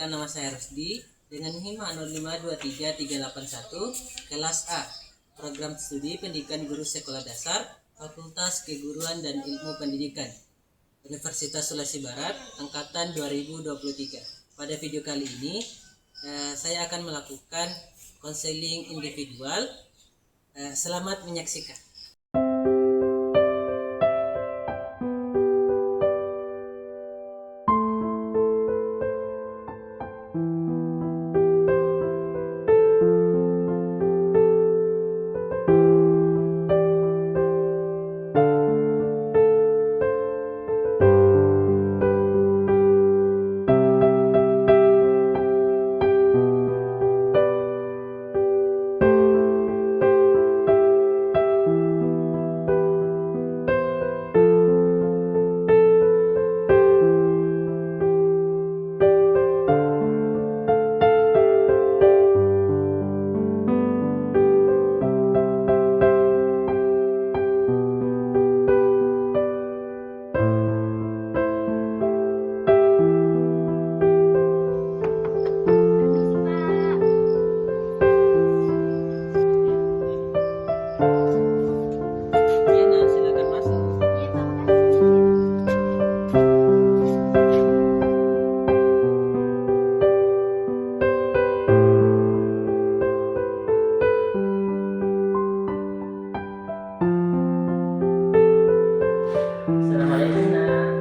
Perkenalkan, nama saya Rusdi dengan NIM 0523381 kelas A, program studi pendidikan guru sekolah dasar, Fakultas Keguruan dan Ilmu Pendidikan, Universitas Sulawesi Barat, angkatan 2023. Pada video kali ini saya akan melakukan konseling individual. Selamat menyaksikan. Silakan masuk. Assalamualaikum, Nak.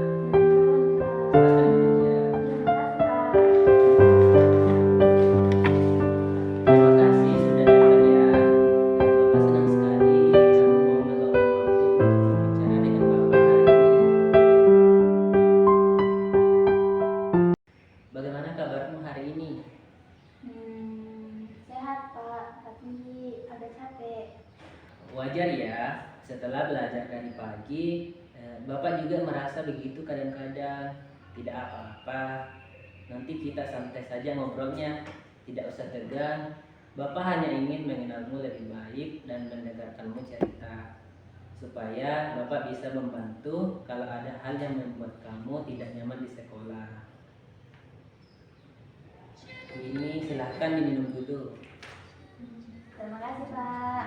Silakan duduk ya. Terima kasih sudah datang ya. Bapak senang sekali kamu mau meluangkan waktu untuk berbicara dengan Bapak hari ini. Bagaimana kabarmu hari ini? Sehat Pak, tapi agak capek. Wajar ya, setelah belajar dari pagi, Bapak juga merasa begitu kadang-kadang. Tidak apa-apa, nanti kita santai saja ngobrolnya, tidak usah tegang. Bapak hanya ingin mengenalmu lebih baik dan mendengarkanmu cerita, supaya Bapak bisa membantu kalau ada hal yang membuat kamu tidak nyaman di sekolah. Ini silahkan diminum dulu. Terima kasih Pak.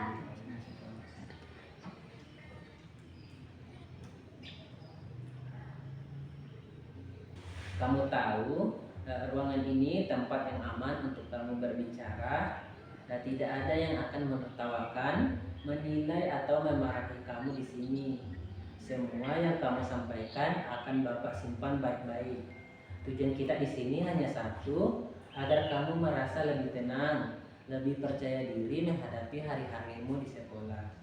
Kamu tahu, ruangan ini tempat yang aman untuk kamu berbicara, dan tidak ada yang akan menertawakan, menilai atau memarahi kamu di sini. Semua yang kamu sampaikan akan Bapak simpan baik-baik. Tujuan kita di sini hanya satu, agar kamu merasa lebih tenang, lebih percaya diri menghadapi hari-harimu di sekolah.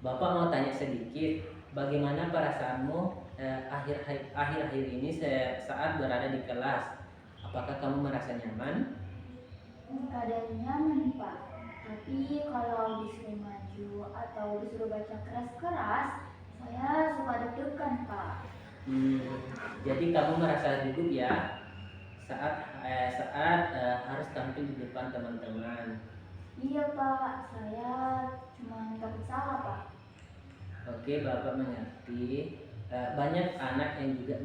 Bapak mau tanya sedikit, bagaimana perasaanmu akhir-akhir ini saat berada di kelas? Apakah kamu merasa nyaman? Keadaan nyaman Pak, tapi kalau disuruh maju atau disuruh baca keras-keras, saya suka deg-degan Pak. Jadi kamu merasa gugup ya saat harus tampil di depan teman-teman. Iya Pak, saya cuma takut salah Pak. Oke, Bapak mengerti. Banyak anak yang juga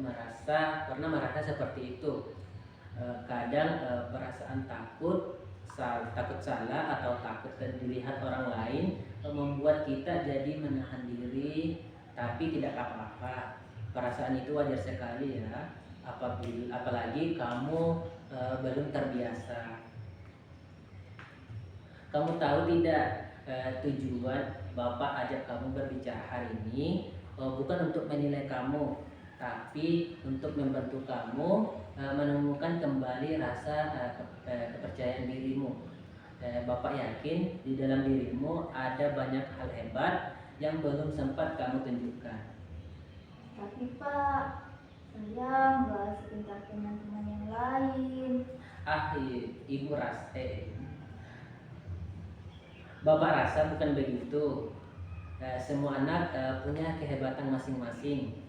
pernah merasa seperti itu. Kadang perasaan takut salah atau takut dilihat orang lain membuat kita jadi menahan diri, tapi tidak apa-apa. Perasaan itu wajar sekali ya, apalagi kamu belum terbiasa. Kamu tahu tidak, tujuan Bapak ajak kamu berbicara hari ini bukan untuk menilai kamu, tapi untuk membantu kamu menemukan kembali rasa kepercayaan dirimu. Bapak yakin di dalam dirimu ada banyak hal hebat yang belum sempat kamu tunjukkan. Tapi Pak, saya nggak sepintar teman-teman yang lain. Ibu Bapak rasa bukan begitu. Semua anak punya kehebatan masing-masing.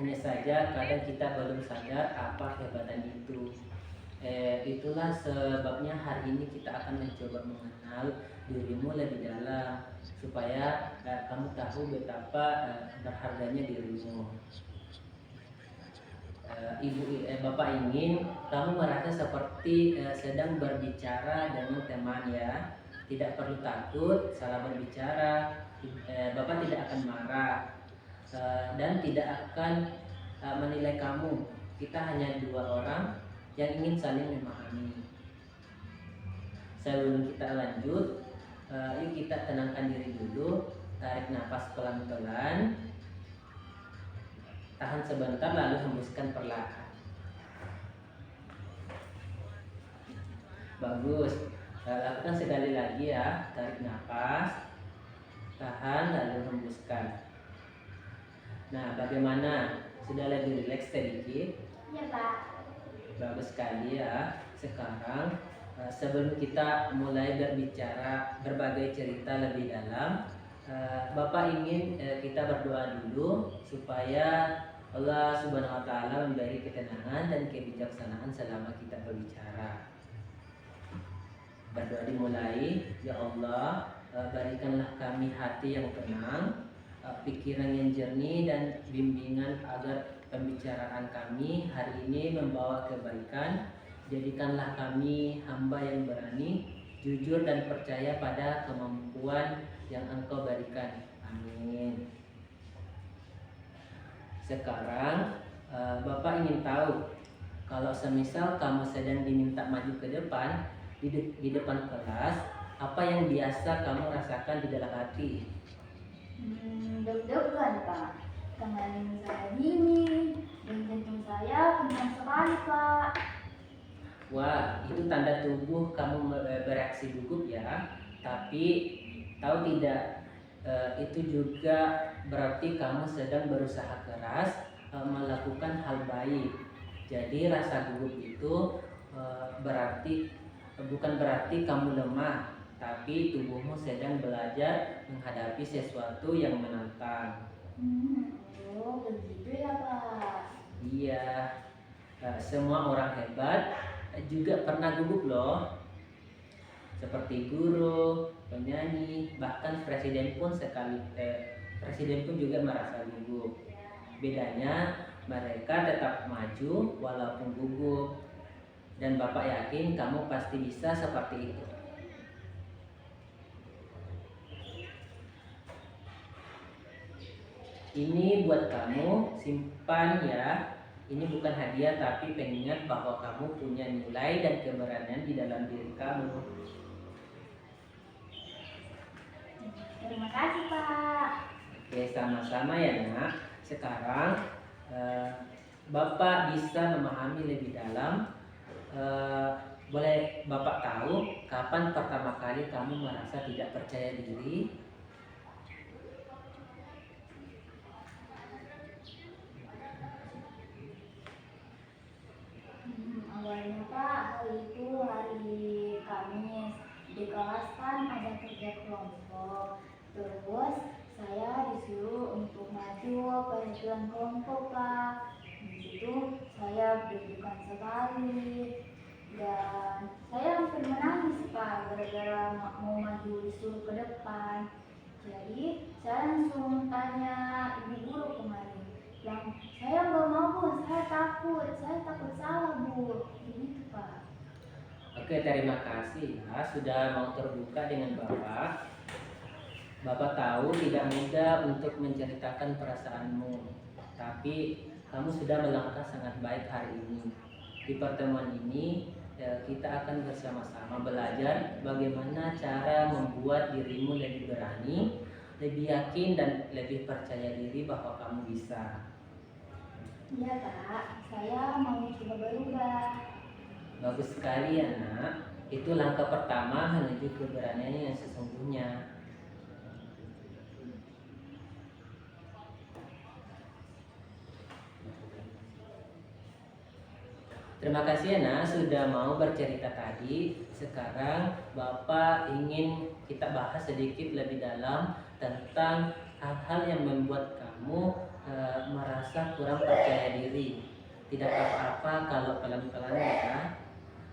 Hanya saja kadang kita belum sadar apa kehebatan itu. Itulah sebabnya hari ini kita akan mencoba mengenal dirimu lebih dalam, supaya kamu tahu betapa berharganya dirimu. Bapak ingin kamu merasa seperti sedang berbicara dengan teman ya. Tidak perlu takut salah berbicara. Bapak tidak akan marah dan tidak akan menilai kamu. Kita hanya dua orang yang ingin saling memahami. Sebelum kita lanjut, yuk kita tenangkan diri dulu. Tarik nafas pelan-pelan. Tahan sebentar lalu hembuskan perlahan. Bagus. Lakukan sekali lagi ya. Tarik nafas, tahan lalu hembuskan. Nah, bagaimana? Sudah lebih rileks sedikit? Iya, Pak. Bagus sekali ya. Sekarang sebelum kita mulai berbicara berbagai cerita lebih dalam, Bapak ingin kita berdoa dulu supaya Allah Subhanahu wa taala memberi ketenangan dan kebijaksanaan selama kita berbicara. Berdoa dimulai. Ya Allah, berikanlah kami hati yang tenang, pikiran yang jernih dan bimbingan agar pembicaraan kami hari ini membawa kebaikan. Jadikanlah kami hamba yang berani, jujur dan percaya pada kemampuan yang Engkau berikan. Amin. Sekarang Bapak ingin tahu, kalau semisal kamu sedang diminta maju ke depan di depan kelas, apa yang biasa kamu rasakan di dalam hati? Deg-degan, Pak. Tangan saya dingin dan jantung saya kencang sekali, Pak. Wah, itu tanda tubuh kamu bereaksi gugup ya. Tapi tahu tidak, itu juga berarti kamu sedang berusaha keras melakukan hal baik. Jadi rasa gugup itu bukan berarti kamu lemah, tapi tubuhmu sedang belajar menghadapi sesuatu yang menantang. Oh, begitu ya, Pak. Iya, semua orang hebat juga pernah gugup loh. Seperti guru, penyanyi, bahkan presiden pun juga merasa gugup. Bedanya mereka tetap maju walaupun gugup. Dan Bapak yakin kamu pasti bisa seperti itu. Ini buat kamu, simpan ya. Ini bukan hadiah tapi pengingat bahwa kamu punya nilai dan keberanian di dalam diri kamu. Terima kasih, Pak. Oke, sama-sama ya nak. Sekarang Bapak bisa memahami lebih dalam. Boleh Bapak tahu kapan pertama kali kamu merasa tidak percaya diri? Awalnya, Pak, hari itu hari Kamis. Di kelas kan ada kerja kelompok. Terus saya disuruh untuk maju perhitungan kelompok, Pak. Di situ saya deg-degan sekali dan saya hampir menangis, Pak, gara-gara mau maju disuruh ke depan. Jadi saya langsung tanya ibu guru kemarin, yang saya nggak mau, Bu, saya takut salah, Bu. Begitu, Pak. Oke, terima kasih ya sudah mau terbuka dengan Bapak. Bapak tahu tidak mudah untuk menceritakan perasaanmu, tapi kamu sudah melangkah sangat baik hari ini. Di pertemuan ini kita akan bersama-sama belajar bagaimana cara membuat dirimu lebih berani, lebih yakin dan lebih percaya diri bahwa kamu bisa. Iya, Pak, saya mau coba berubah. Bagus sekali ya nak. Itu langkah pertama menuju keberanian yang sesungguhnya. Terima kasih ya nak sudah mau bercerita tadi. Sekarang Bapak ingin kita bahas sedikit lebih dalam tentang hal-hal yang membuat kamu merasa kurang percaya diri. Tidak apa-apa kalau pelan-pelan ya.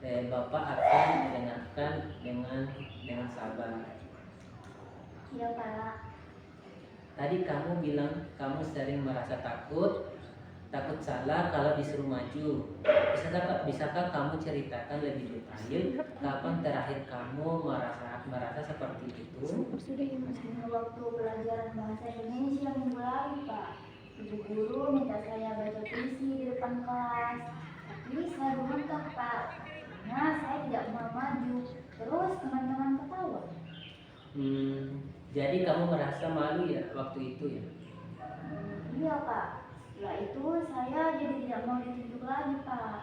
Bapak akan mendengarkan dengan sabar. Iya, Pak. Tadi kamu bilang kamu sering merasa takut takut salah kalau disuruh maju. Bisakah kamu ceritakan lebih detail kapan terakhir kamu merasa seperti itu? Waktu pelajaran bahasa Indonesia minggu lalu, Pak. Ibu guru minta saya baca puisi di depan kelas. Tapi saya bengkak, Pak. Karena saya tidak mau maju. Terus teman-teman ketawa. Jadi kamu merasa malu ya waktu itu ya? Iya, Pak. Setelah itu saya jadi tidak mau ditunjuk lagi, Pak.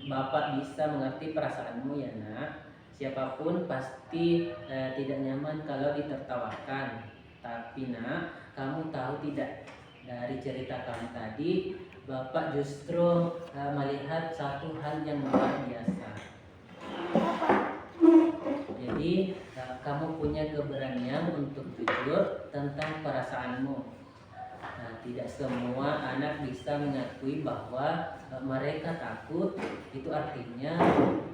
Bapak bisa mengerti perasaanmu ya nak. Siapapun pasti tidak nyaman kalau ditertawakan. Tapi nak, kamu tahu tidak, dari cerita kamu tadi, Bapak justru melihat satu hal yang luar biasa. Apa? Jadi kamu punya keberanian untuk jujur tentang perasaanmu. Tidak semua anak bisa mengakui bahwa mereka takut. Itu artinya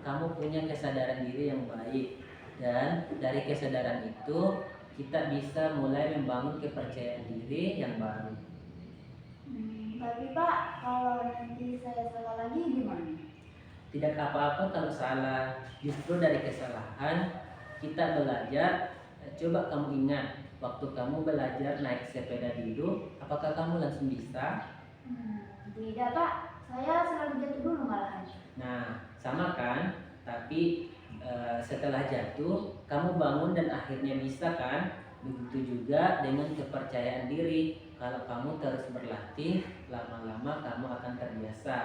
kamu punya kesadaran diri yang baik, dan dari kesadaran itu kita bisa mulai membangun kepercayaan diri yang baru. Tapi Pak, kalau nanti saya salah lagi gimana? Tidak apa-apa kalau salah. Justru dari kesalahan kita belajar. Coba kamu ingat, waktu kamu belajar naik sepeda dulu, apakah kamu langsung bisa? Tidak, Pak. Saya selalu jatuh dulu malahan. Nah, sama kan? Tapi setelah jatuh, kamu bangun dan akhirnya bisa kan? Begitu juga dengan kepercayaan diri. Kalau kamu terus berlatih, lama-lama kamu akan terbiasa.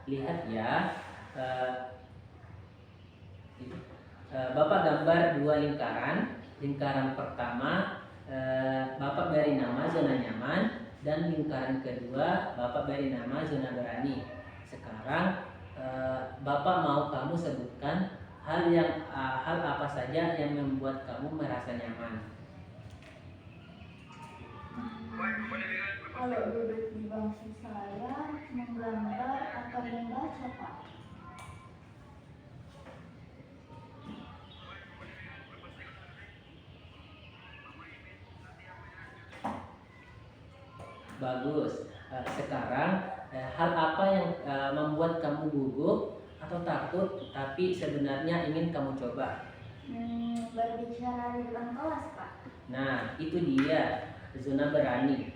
Lihat ya, Bapak gambar dua lingkaran. Lingkaran pertama Bapak beri nama zona nyaman, dan lingkaran kedua Bapak beri nama zona berani. Sekarang Bapak mau kamu sebutkan hal apa saja yang membuat kamu merasa nyaman. Kalau duduk di bangku saya, menggambar atau membaca, Pak. Bagus. Sekarang hal apa yang membuat kamu gugup atau takut tapi sebenarnya ingin kamu coba? Berbicara di depan kelas, Pak. Nah, itu dia zona berani.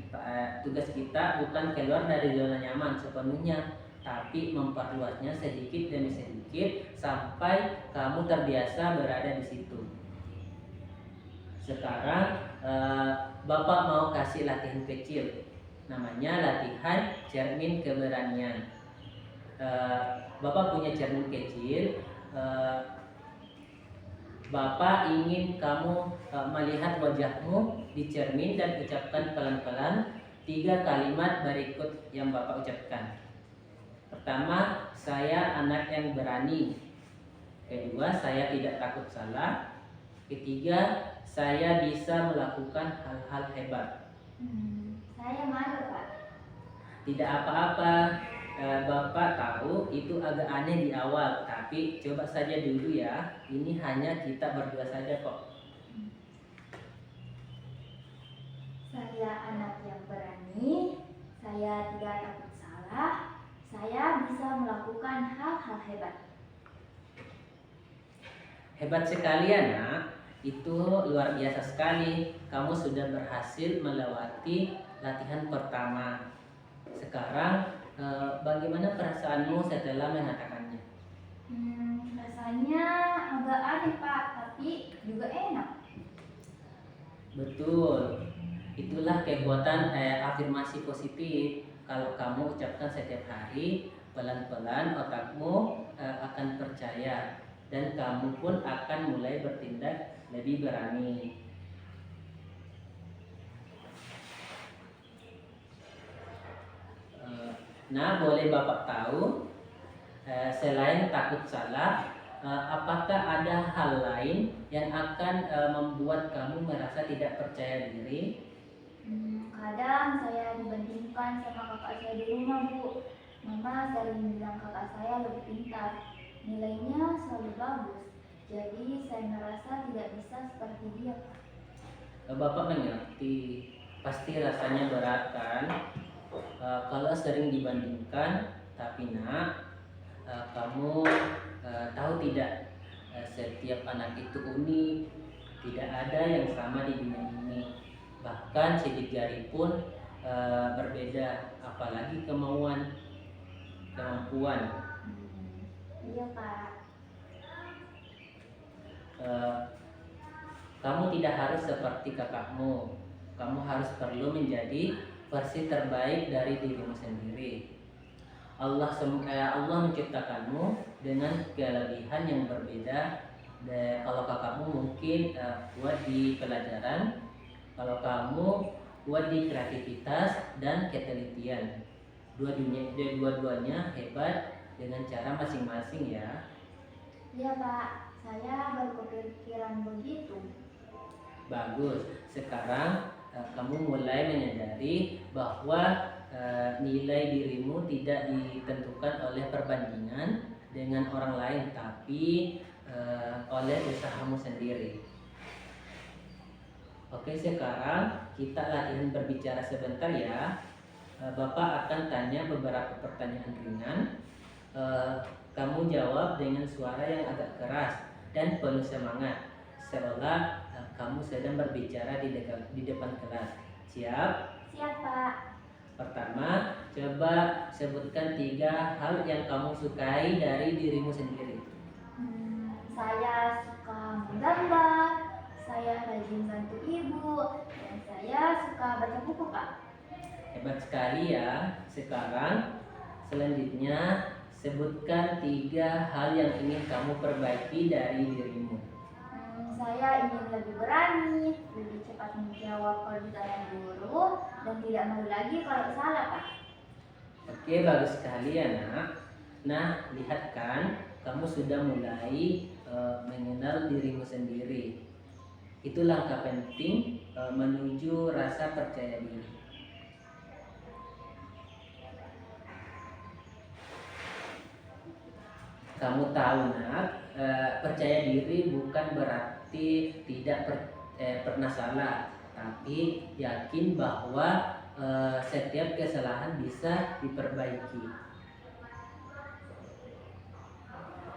Tugas kita bukan keluar dari zona nyaman sepenuhnya, tapi memperluasnya sedikit demi sedikit sampai kamu terbiasa berada di situ. Sekarang Bapak mau kasih latihan kecil, namanya latihan cermin keberanian. Bapak punya cermin kecil. Bapak ingin kamu melihat wajahmu di cermin dan ucapkan pelan-pelan 3 kalimat berikut yang Bapak ucapkan. Pertama, saya anak yang berani. Kedua, saya tidak takut salah. Ketiga, saya bisa melakukan hal-hal hebat. Saya malu, Pak. Tidak apa-apa. Bapak tahu itu agak aneh di awal, tapi coba saja dulu ya. Ini hanya kita berdua saja kok. Saya anak yang berani, saya tidak takut salah, saya bisa melakukan hal-hal hebat. Hebat sekali ya nak, itu luar biasa sekali. Kamu sudah berhasil melewati latihan pertama. Sekarang bagaimana perasaanmu setelah mengatakannya? Rasanya agak aneh, Pak, tapi juga enak. Betul, itulah kekuatan afirmasi positif. Kalau kamu ucapkan setiap hari, pelan-pelan otakmu akan percaya, dan kamu pun akan mulai bertindak lebih berani. Nah, boleh Bapak tahu, selain takut salah, apakah ada hal lain yang akan membuat kamu merasa tidak percaya diri? Kadang saya dibandingkan sama kakak saya di rumah, Bu. Mama sering bilang kakak saya lebih pintar, nilainya selalu bagus. Jadi saya merasa tidak bisa seperti dia. Bapak mengerti. Pasti rasanya berat kan? Kalau sering dibandingkan, tapi nak, kamu tahu tidak, setiap anak itu unik, tidak ada yang sama di dunia ini. Bahkan sidik jari pun berbeda, apalagi kemampuan. Iya Pak. Eh, Kamu tidak harus seperti kakakmu. Kamu harus perlu menjadi versi terbaik dari dirimu sendiri. Allah menciptakanmu dengan kelebihan yang berbeda. Kalau kakakmu mungkin kuat di pelajaran, kalau kamu kuat di kreativitas dan ketelitian. Dua-duanya hebat dengan cara masing-masing ya. Iya Pak, saya berpikiran begitu. Bagus. Sekarang kamu mulai menyadari bahwa nilai dirimu tidak ditentukan oleh perbandingan dengan orang lain, tapi oleh usahamu sendiri. Oke, sekarang kita latihan berbicara sebentar ya. Bapak akan tanya beberapa pertanyaan ringan. Kamu jawab dengan suara yang agak keras dan penuh semangat, seolah kamu sedang berbicara di depan kelas. Siap? Siap Pak. Pertama, coba sebutkan 3 hal yang kamu sukai dari dirimu sendiri. Saya suka menggambar, saya rajin bantu ibu, dan saya suka baca buku Pak. Hebat sekali ya. Sekarang selanjutnya sebutkan 3 hal yang ingin kamu perbaiki dari dirimu. Saya ingin lebih berani, lebih cepat menjawab kalau ditanya guru, dan tidak malu lagi kalau salah Pak. Oke, bagus sekali ya nak. Nah, lihat kan, kamu sudah mulai mengenal dirimu sendiri. Itu langkah penting menuju rasa percaya diri. Kamu tahu nak, percaya diri bukan berarti tidak pernah salah, tapi yakin bahwa setiap kesalahan bisa diperbaiki.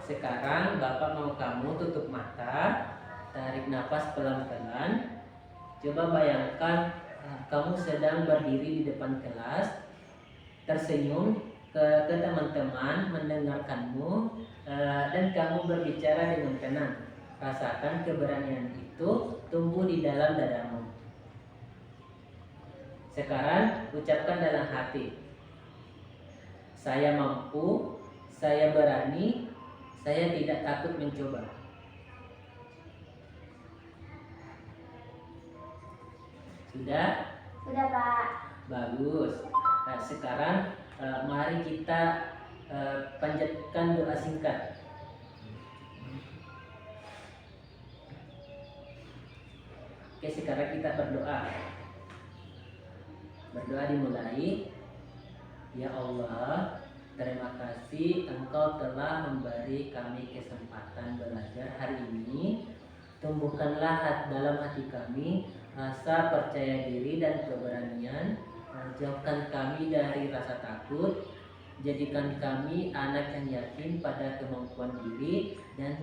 Sekarang Bapak mau kamu tutup mata, tarik nafas pelan-pelan. Coba bayangkan kamu sedang berdiri di depan kelas, tersenyum ke teman-teman mendengarkanmu, dan kamu berbicara dengan tenang. Rasakan keberanian itu tumbuh di dalam dadamu. Sekarang ucapkan dalam hati, saya mampu, saya berani, saya tidak takut mencoba. Sudah? Sudah Pak. Bagus. Nah, sekarang mari kita panjatkan doa singkat. Oke, sekarang kita berdoa. Berdoa dimulai. Ya Allah, terima kasih Engkau telah memberi kami kesempatan belajar hari ini. Tumbuhkanlah dalam hati kami rasa percaya diri dan keberanian. Jauhkan kami dari rasa takut. Jadikan kami anak yang yakin pada kemampuan diri dan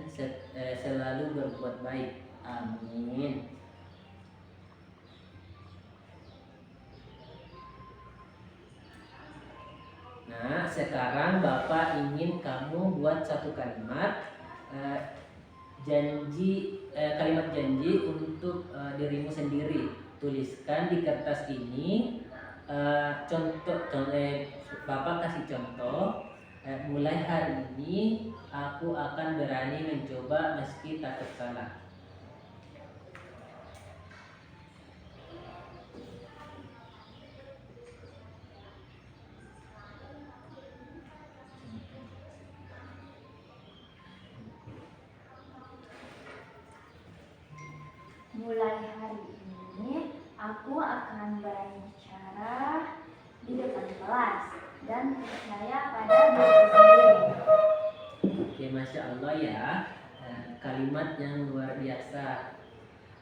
selalu berbuat baik. Amin. Nah, sekarang Bapak ingin kamu buat satu kalimat kalimat janji untuk dirimu sendiri. Tuliskan di kertas ini Bapak kasih contoh. Mulai hari ini aku akan berani mencoba meski takut salah. Mulai hari ini aku akan berani bicara di depan kelas dan percaya pada diri sendiri. Oke, Masya Allah ya. Kalimat yang luar biasa.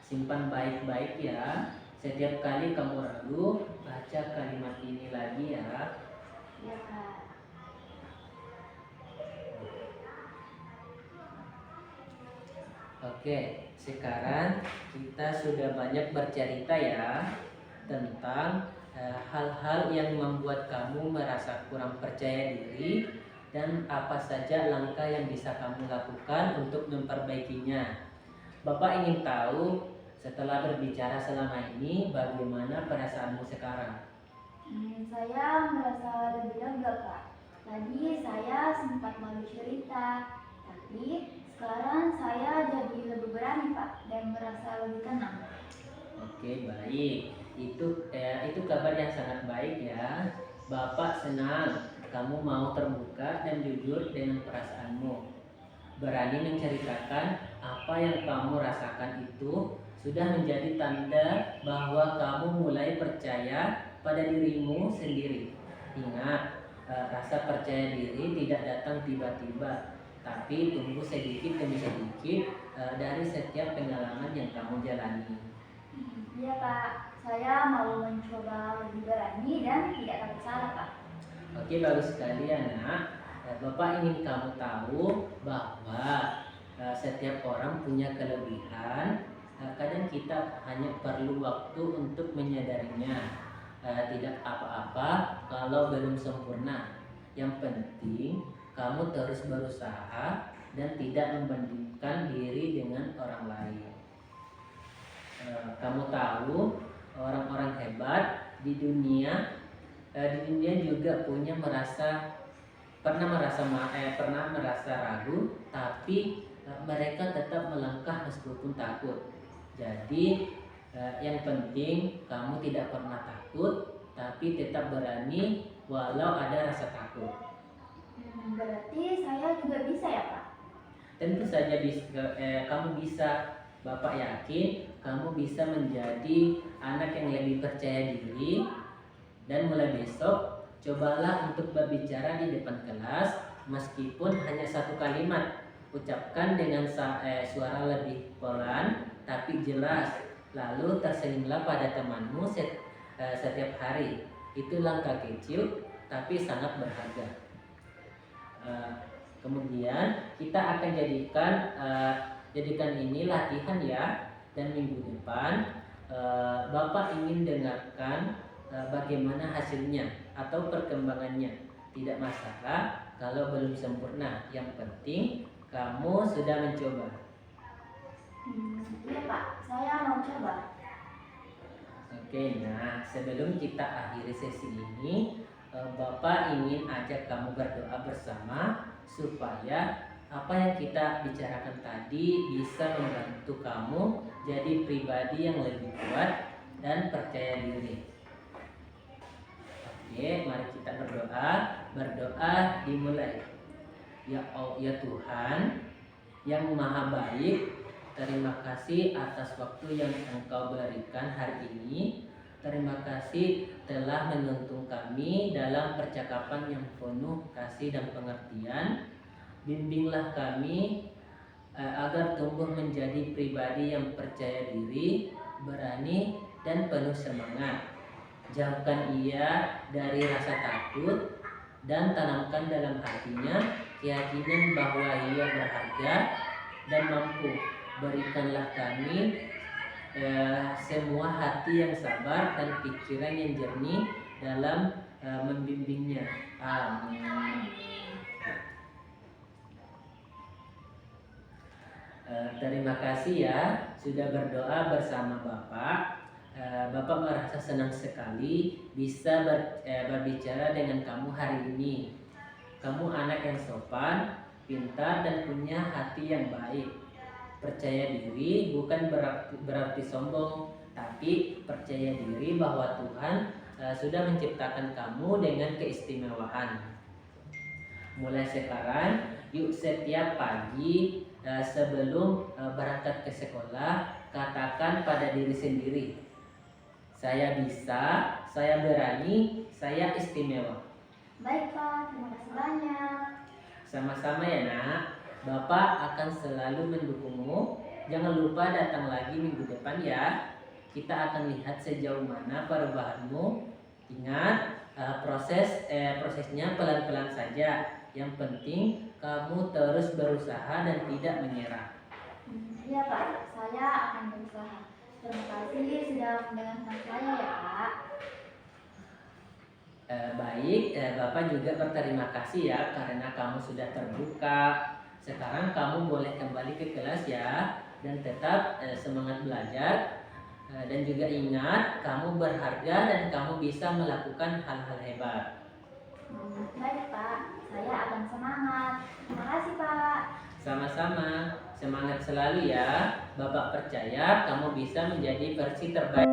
Simpan baik-baik ya. Setiap kali kamu ragu, baca kalimat ini lagi ya. Ya Kak. Oke, sekarang kita sudah banyak bercerita ya tentang hal-hal yang membuat kamu merasa kurang percaya diri dan apa saja langkah yang bisa kamu lakukan untuk memperbaikinya. Bapak ingin tahu setelah berbicara selama ini bagaimana perasaanmu sekarang? Saya merasa lebih lega Kak. Tadi saya sempat malu cerita, tapi sekarang saya jadi lebih berani Pak dan merasa lebih tenang. Oke, baik. Itu kabar yang sangat baik ya. Bapak senang kamu mau terbuka dan jujur dengan perasaanmu. Berani menceritakan apa yang kamu rasakan itu sudah menjadi tanda bahwa kamu mulai percaya pada dirimu sendiri. Ingat, rasa percaya diri tidak datang tiba-tiba, tapi tumbuh sedikit demi sedikit dari setiap pengalaman yang kamu jalani. Iya Pak, saya mau mencoba lebih berani dan tidak takut salah Pak. Oke, bagus sekali anak. Bapak ingin kamu tahu bahwa setiap orang punya kelebihan. Kadang kita hanya perlu waktu untuk menyadarinya. Tidak apa-apa kalau belum sempurna. Yang penting kamu terus berusaha dan tidak membandingkan diri dengan orang lain. Kamu tahu orang-orang hebat di dunia juga pernah merasa ragu, tapi mereka tetap melangkah meskipun takut. Jadi yang penting kamu tidak pernah takut, tapi tetap berani walau ada rasa takut. Berarti saya juga bisa ya Pak? Tentu saja kamu bisa. Bapak yakin kamu bisa menjadi anak yang lebih percaya diri. Dan mulai besok, cobalah untuk berbicara di depan kelas meskipun hanya satu kalimat. Ucapkan dengan suara lebih pelan tapi jelas. Lalu tersenyumlah pada temanmu setiap hari. Itu langkah kecil tapi sangat berharga. Kemudian kita akan jadikan ini latihan ya. Dan minggu depan Bapak ingin dengarkan bagaimana hasilnya atau perkembangannya. Tidak masalah kalau belum sempurna. Yang penting kamu sudah mencoba. Iya Pak, saya mau coba. Oke, nah sebelum kita akhiri sesi ini, Bapak ingin ajak kamu berdoa bersama supaya apa yang kita bicarakan tadi bisa membantu kamu jadi pribadi yang lebih kuat dan percaya diri. Oke, mari kita berdoa. Berdoa dimulai. Ya Tuhan yang Maha Baik, terima kasih atas waktu yang Engkau berikan hari ini. Terima kasih telah menuntun kami dalam percakapan yang penuh kasih dan pengertian. Bimbinglah kami agar tumbuh menjadi pribadi yang percaya diri, berani, dan penuh semangat. Jauhkan ia dari rasa takut dan tanamkan dalam hatinya keyakinan bahwa ia berharga dan mampu. Berikanlah kami semua hati yang sabar dan pikiran yang jernih dalam membimbingnya. Amin. Terima kasih ya sudah berdoa bersama Bapak. Bapak merasa senang sekali bisa berbicara dengan kamu hari ini. Kamu anak yang sopan, pintar, dan punya hati yang baik. Percaya diri bukan berarti sombong, tapi percaya diri bahwa Tuhan sudah menciptakan kamu dengan keistimewaan. Mulai sekarang, yuk setiap pagi sebelum berangkat ke sekolah, katakan pada diri sendiri, saya bisa, saya berani, saya istimewa. Baik Pak, terima kasih banyak. Sama-sama ya nak. Bapak akan selalu mendukungmu. Jangan lupa datang lagi minggu depan ya. kita akan lihat sejauh mana perubahanmu. Ingat, prosesnya pelan-pelan saja. Yang penting kamu terus berusaha dan tidak menyerah. Iya Pak, saya akan berusaha. Terima kasih sudah mendengarkan saya ya Pak. Baik, Bapak juga berterima kasih ya karena kamu sudah terbuka. Sekarang kamu boleh kembali ke kelas ya, dan tetap semangat belajar. Dan juga ingat, kamu berharga dan kamu bisa melakukan hal-hal hebat. Baik Pak, saya akan semangat. Terima kasih Pak. Sama-sama, semangat selalu ya. Bapak percaya kamu bisa menjadi versi terbaik.